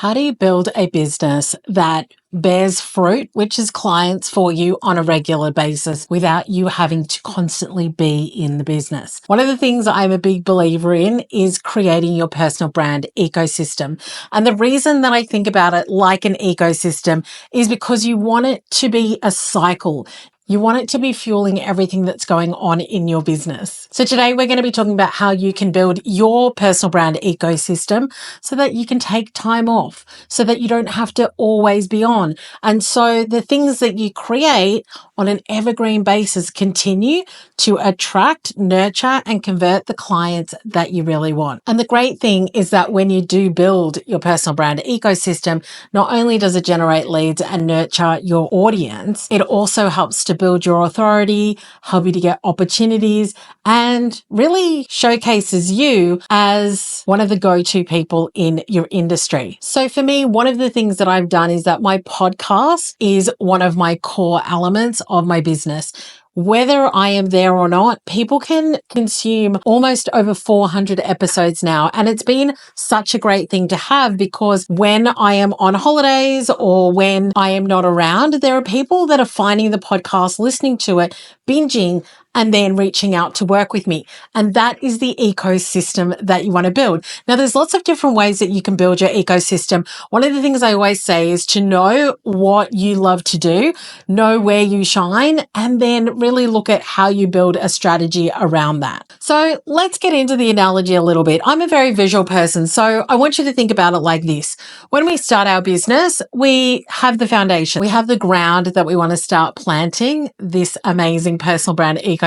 How do you build a business that bears fruit, which is clients for you on a regular basis without you having to constantly be in the business? One of the things I'm a big believer in is creating your personal brand ecosystem. And the reason that I think about it like an ecosystem is because you want it to be a cycle. You want it to be fueling everything that's going on in your business. So today we're going to be talking about how you can build your personal brand ecosystem so that you can take time off, so that you don't have to always be on. And so the things that you create on an evergreen basis continue to attract, nurture, and convert the clients that you really want. And the great thing is that when you do build your personal brand ecosystem, not only does it generate leads and nurture your audience, it also helps to build your authority, help you to get opportunities, and really showcases you as one of the go-to people in your industry. So for me, one of the things that I've done is that my podcast is one of my core elements of my business. Whether I am there or not, people can consume almost over 400 episodes now. And it's been such a great thing to have because when I am on holidays or when I am not around, there are people that are finding the podcast, listening to it, binging, and then reaching out to work with me. And that is the ecosystem that you want to build. Now, there's lots of different ways that you can build your ecosystem. One of the things I always say is to know what you love to do, know where you shine, and then really look at how you build a strategy around that. So let's get into the analogy a little bit. I'm a very visual person, so I want you to think about it like this. When we start our business, we have the foundation. We have the ground that we want to start planting this amazing personal brand ecosystem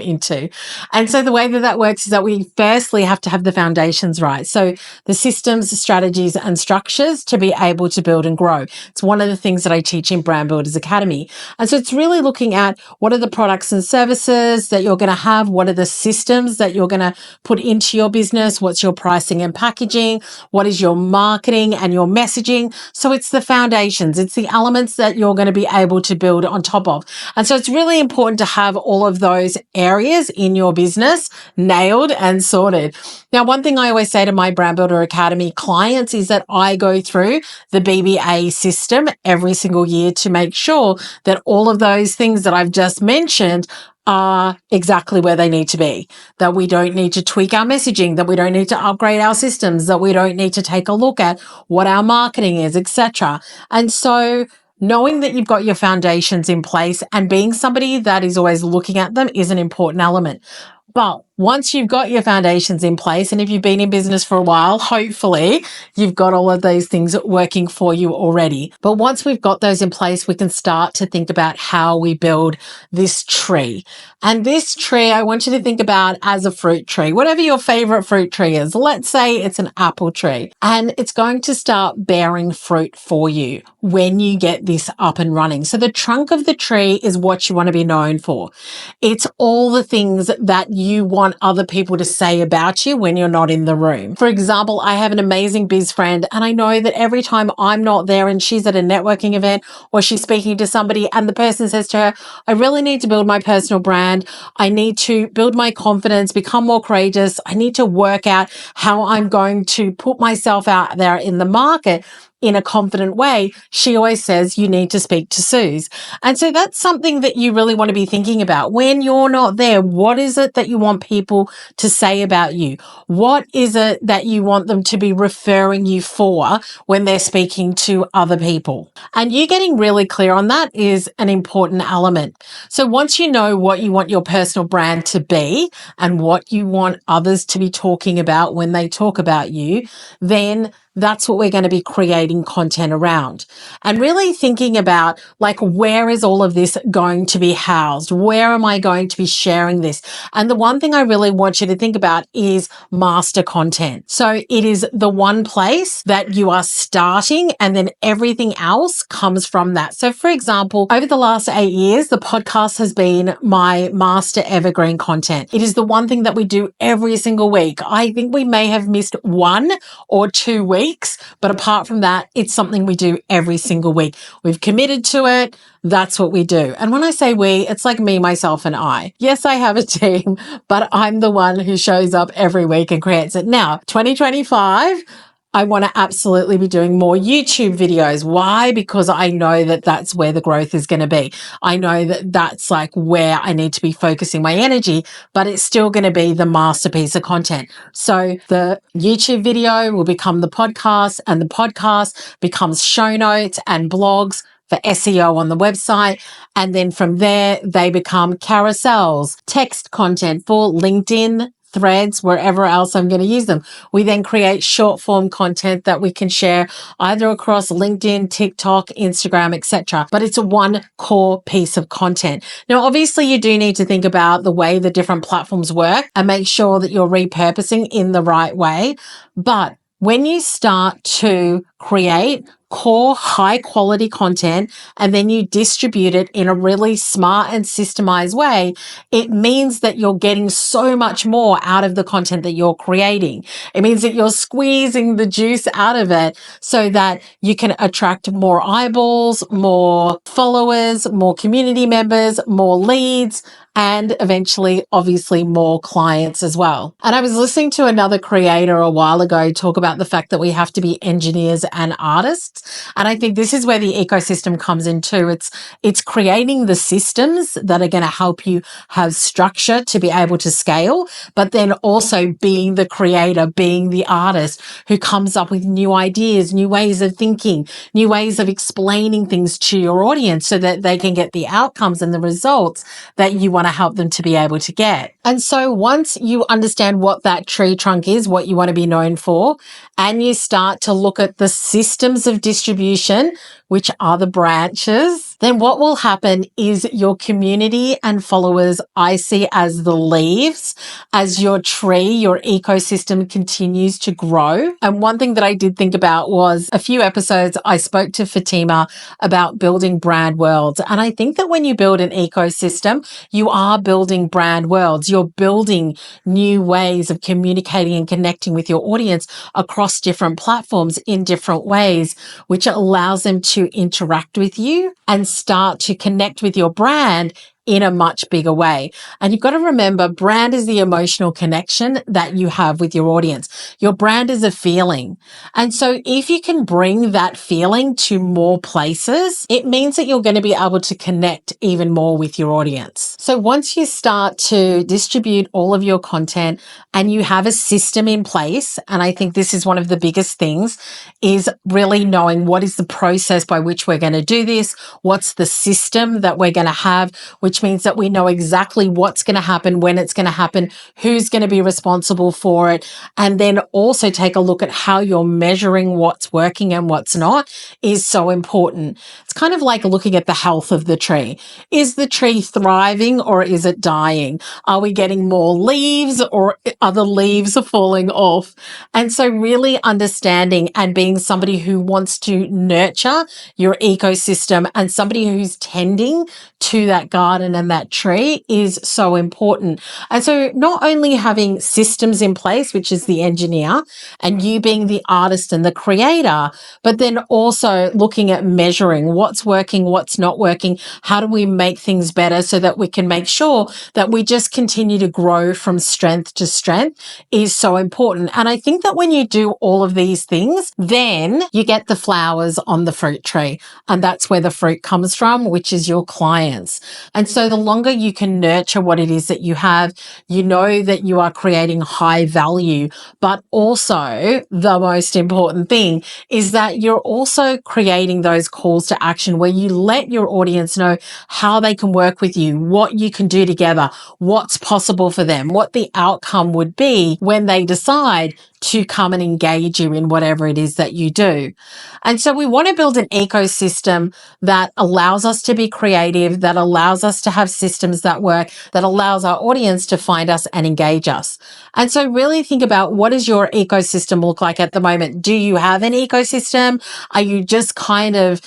into. And so the way that that works is that we firstly have to have the foundations right. So the systems, strategies, and structures to be able to build and grow. It's one of the things that I teach in Brand Builders Academy. And so it's really looking at what are the products and services that you're going to have? What are the systems that you're going to put into your business? What's your pricing and packaging? What is your marketing and your messaging? So it's the foundations. It's the elements that you're going to be able to build on top of. And so it's really important to have all of those areas in your business nailed and sorted. Now, one thing I always say to my Brand Builder Academy clients is that I go through the BBA system every single year to make sure that all of those things that I've just mentioned are exactly where they need to be, that we don't need to tweak our messaging, that we don't need to upgrade our systems, that we don't need to take a look at what our marketing is, etc. And so knowing that you've got your foundations in place and being somebody that is always looking at them is an important element. But once you've got your foundations in place, and if you've been in business for a while, hopefully you've got all of those things working for you already. But once we've got those in place, we can start to think about how we build this tree. And this tree, I want you to think about as a fruit tree, whatever your favorite fruit tree is. Let's say it's an apple tree, and it's going to start bearing fruit for you when you get this up and running. So the trunk of the tree is what you want to be known for. It's all the things that you want other people to say about you when you're not in the room. For example, I have an amazing biz friend, and I know that every time I'm not there and she's at a networking event or she's speaking to somebody and the person says to her, I really need to build my personal brand. I need to build my confidence, become more courageous. I need to work out how I'm going to put myself out there in the market in a confident way. She always says, you need to speak to Suze. And so that's something that you really want to be thinking about. When you're not there, what is it that you want people to say about you? What is it that you want them to be referring you for when they're speaking to other people? And you getting really clear on that is an important element. So once you know what you want your personal brand to be and what you want others to be talking about when they talk about you, then that's what we're going to be creating content around. And really thinking about, like, where is all of this going to be housed? Where am I going to be sharing this? And the one thing I really want you to think about is master content. So it is the one place that you are starting, and then everything else comes from that. So for example, over the last 8 years, the podcast has been my master evergreen content. It is the one thing that we do every single week. I think we may have missed 1 or 2 weeks, but apart from that, it's something we do every single week. We've committed to it. That's what we do. And when I say we, it's like me, myself, and I. Yes, I have a team, but I'm the one who shows up every week and creates it. Now, 2025, I want to absolutely be doing more YouTube videos. Why? Because I know that that's where the growth is going to be. I know that that's like where I need to be focusing my energy, but it's still going to be the masterpiece of content. So the YouTube video will become the podcast, and the podcast becomes show notes and blogs for SEO on the website. And then from there, they become carousels, text content for LinkedIn, Threads, wherever else I'm going to use them. We then create short form content that we can share either across LinkedIn, TikTok, Instagram, etc. But it's a one core piece of content. Now, obviously, you do need to think about the way the different platforms work and make sure that you're repurposing in the right way. But when you start to create core high quality content and then you distribute it in a really smart and systemized way, it means that you're getting so much more out of the content that you're creating. It means that you're squeezing the juice out of it so that you can attract more eyeballs, more followers, more community members, more leads, and eventually, obviously, more clients as well. And I was listening to another creator a while ago talk about the fact that we have to be engineers and artists. And I think this is where the ecosystem comes in too. It's creating the systems that are going to help you have structure to be able to scale, but then also being the creator, being the artist who comes up with new ideas, new ways of thinking, new ways of explaining things to your audience so that they can get the outcomes and the results that you want to help them to be able to get. And so once you understand what that tree trunk is, what you want to be known for, and you start to look at the systems of distribution, which are the branches, then what will happen is your community and followers I see as the leaves, as your tree, your ecosystem continues to grow. And one thing that I did think about was a few episodes I spoke to Fatima about building brand worlds. And I think that when you build an ecosystem, you are building brand worlds. You're building new ways of communicating and connecting with your audience across different platforms in different ways, which allows them to interact with you and start to connect with your brand in a much bigger way. And you've got to remember, brand is the emotional connection that you have with your audience. Your brand is a feeling. And so if you can bring that feeling to more places, it means that you're going to be able to connect even more with your audience. So once you start to distribute all of your content and you have a system in place, and I think this is one of the biggest things, is really knowing what is the process by which we're going to do this, what's the system that we're going to have, which means that we know exactly what's going to happen, when it's going to happen, who's going to be responsible for it, and then also take a look at how you're measuring what's working and what's not is so important. It's kind of like looking at the health of the tree. Is the tree thriving or is it dying? Are we getting more leaves or are the leaves falling off? And so really understanding and being somebody who wants to nurture your ecosystem and somebody who's tending to that garden and that tree is so important. And so not only having systems in place, which is the engineer, and you being the artist and the creator, but then also looking at measuring what's working, what's not working, how do we make things better so that we can make sure that we just continue to grow from strength to strength is so important. And I think that when you do all of these things, then you get the flowers on the fruit tree. And that's where the fruit comes from, which is your clients. And so the longer you can nurture what it is that you have, you know that you are creating high value, but also the most important thing is that you're also creating those calls to action where you let your audience know how they can work with you, what you can do together, what's possible for them, what the outcome would be when they decide to come and engage you in whatever it is that you do. And so we want to build an ecosystem that allows us to be creative, that allows us to have systems that work, that allows our audience to find us and engage us. And so really think about, what does your ecosystem look like at the moment? Do you have an ecosystem? Are you just kind of,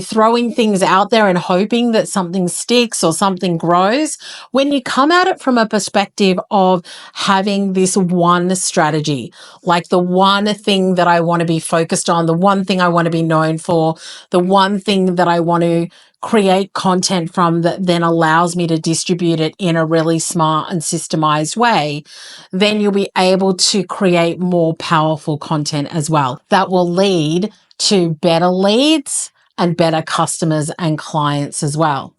throwing things out there and hoping that something sticks or something grows? When you come at it from a perspective of having this one strategy, like the one thing that I want to be focused on, the one thing I want to be known for, the one thing that I want to create content from that then allows me to distribute it in a really smart and systemized way, then you'll be able to create more powerful content as well that will lead to better leads and better customers and clients as well.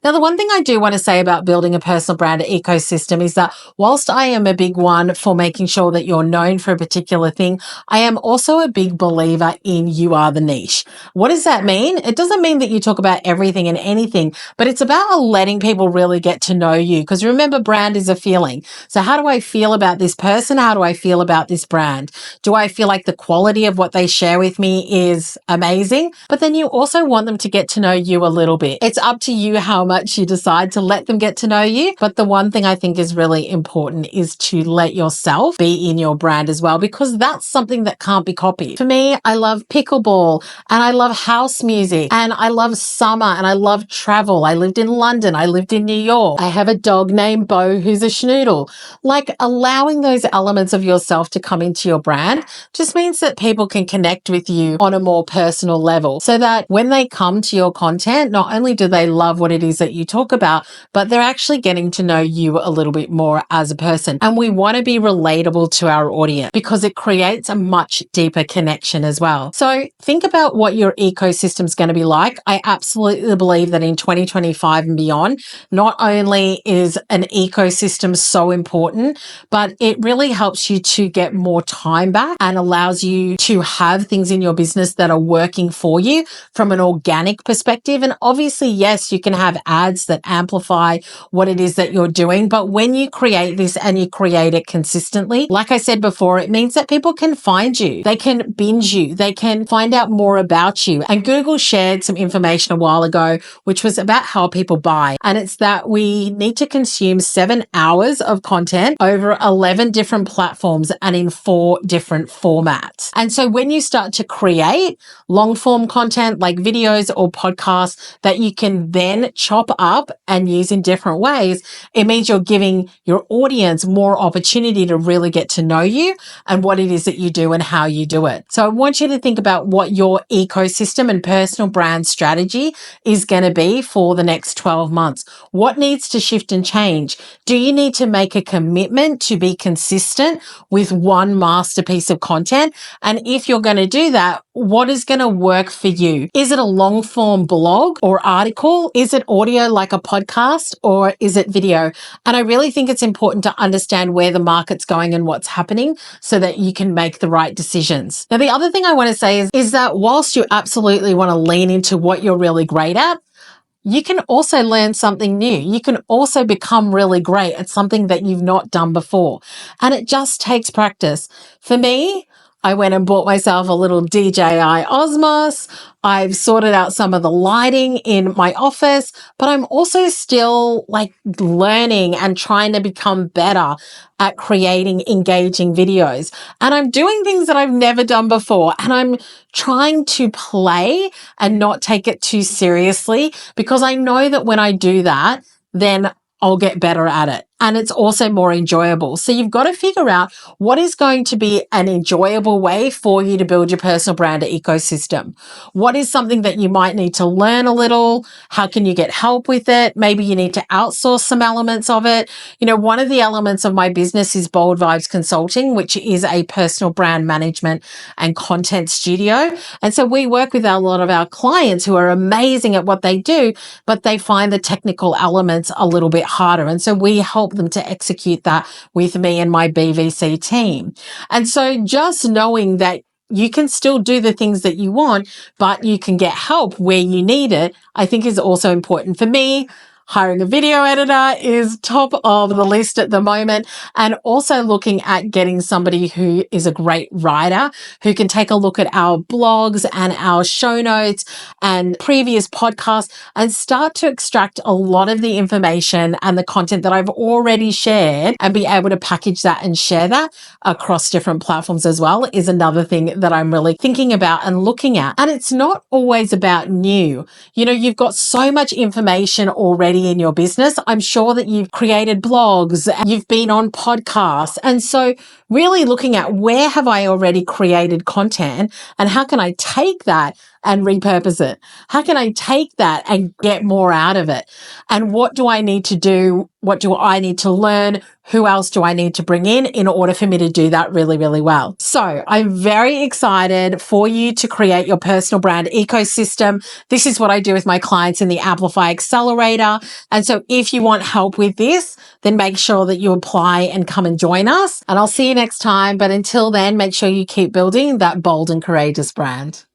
Now, the one thing I do want to say about building a personal brand ecosystem is that whilst I am a big one for making sure that you're known for a particular thing, I am also a big believer in you are the niche. What does that mean? It doesn't mean that you talk about everything and anything, but it's about letting people really get to know you. Because remember, brand is a feeling. So how do I feel about this person? How do I feel about this brand? Do I feel like the quality of what they share with me is amazing? But then you also want them to get to know you a little bit. It's up to you how much you decide to let them get to know you. But the one thing I think is really important is to let yourself be in your brand as well, because that's something that can't be copied. For me, I love pickleball and I love house music and I love summer and I love travel. I lived in London. I lived in New York. I have a dog named Bo who's a schnoodle. Like, allowing those elements of yourself to come into your brand just means that people can connect with you on a more personal level, so that when they come to your content, not only do they love what it is that you talk about, but they're actually getting to know you a little bit more as a person. And we want to be relatable to our audience because it creates a much deeper connection as well. So think about what your ecosystem is going to be like. I absolutely believe that in 2025 and beyond, not only is an ecosystem so important, but it really helps you to get more time back and allows you to have things in your business that are working for you from an organic perspective. And obviously, yes, you can have ads that amplify what it is that you're doing. But when you create this and you create it consistently, like I said before, it means that people can find you. They can binge you. They can find out more about you. And Google shared some information a while ago, which was about how people buy. And it's that we need to consume 7 hours of content over 11 different platforms and in 4 different formats. And so when you start to create long form content like videos or podcasts that you can then chop up and use in different ways, it means you're giving your audience more opportunity to really get to know you and what it is that you do and how you do it. So I want you to think about what your ecosystem and personal brand strategy is going to be for the next 12 months. What needs to shift and change? Do you need to make a commitment to be consistent with one masterpiece of content? And if you're going to do that, what is going to work for you? Is it a long form blog or article? Is it audio like a podcast, or is it video? And I really think it's important to understand where the market's going and what's happening so that you can make the right decisions. Now, the other thing I want to say is that whilst you absolutely want to lean into what you're really great at, you can also learn something new. You can also become really great at something that you've not done before. And it just takes practice. For me, I went and bought myself a little DJI Osmos. I've sorted out some of the lighting in my office, but I'm also still learning and trying to become better at creating engaging videos. And I'm doing things that I've never done before. And I'm trying to play and not take it too seriously, because I know that when I do that, then I'll get better at it. And it's also more enjoyable. So you've got to figure out what is going to be an enjoyable way for you to build your personal brand ecosystem. What is something that you might need to learn a little? How can you get help with it? Maybe you need to outsource some elements of it. You know, one of the elements of my business is Bold Vibes Consulting, which is a personal brand management and content studio. And so we work with a lot of our clients who are amazing at what they do, but they find the technical elements a little bit harder. And so we help them to execute that with me and my BVC team. And so just knowing that you can still do the things that you want, but you can get help where you need it, I think is also important. For me, hiring a video editor is top of the list at the moment, and also looking at getting somebody who is a great writer who can take a look at our blogs and our show notes and previous podcasts and start to extract a lot of the information and the content that I've already shared and be able to package that and share that across different platforms as well is another thing that I'm really thinking about and looking at. And it's not always about new. You know, you've got so much information already in your business. I'm sure that you've created blogs, you've been on podcasts. And so really looking at where have I already created content and how can I take that and repurpose it? How can I take that and get more out of it? And what do I need to do? What do I need to learn? Who else do I need to bring in order for me to do that really, really well? So I'm very excited for you to create your personal brand ecosystem. This is what I do with my clients in the Amplify Accelerator. And so if you want help with this, then make sure that you apply and come and join us. And I'll see you next time. But until then, make sure you keep building that bold and courageous brand.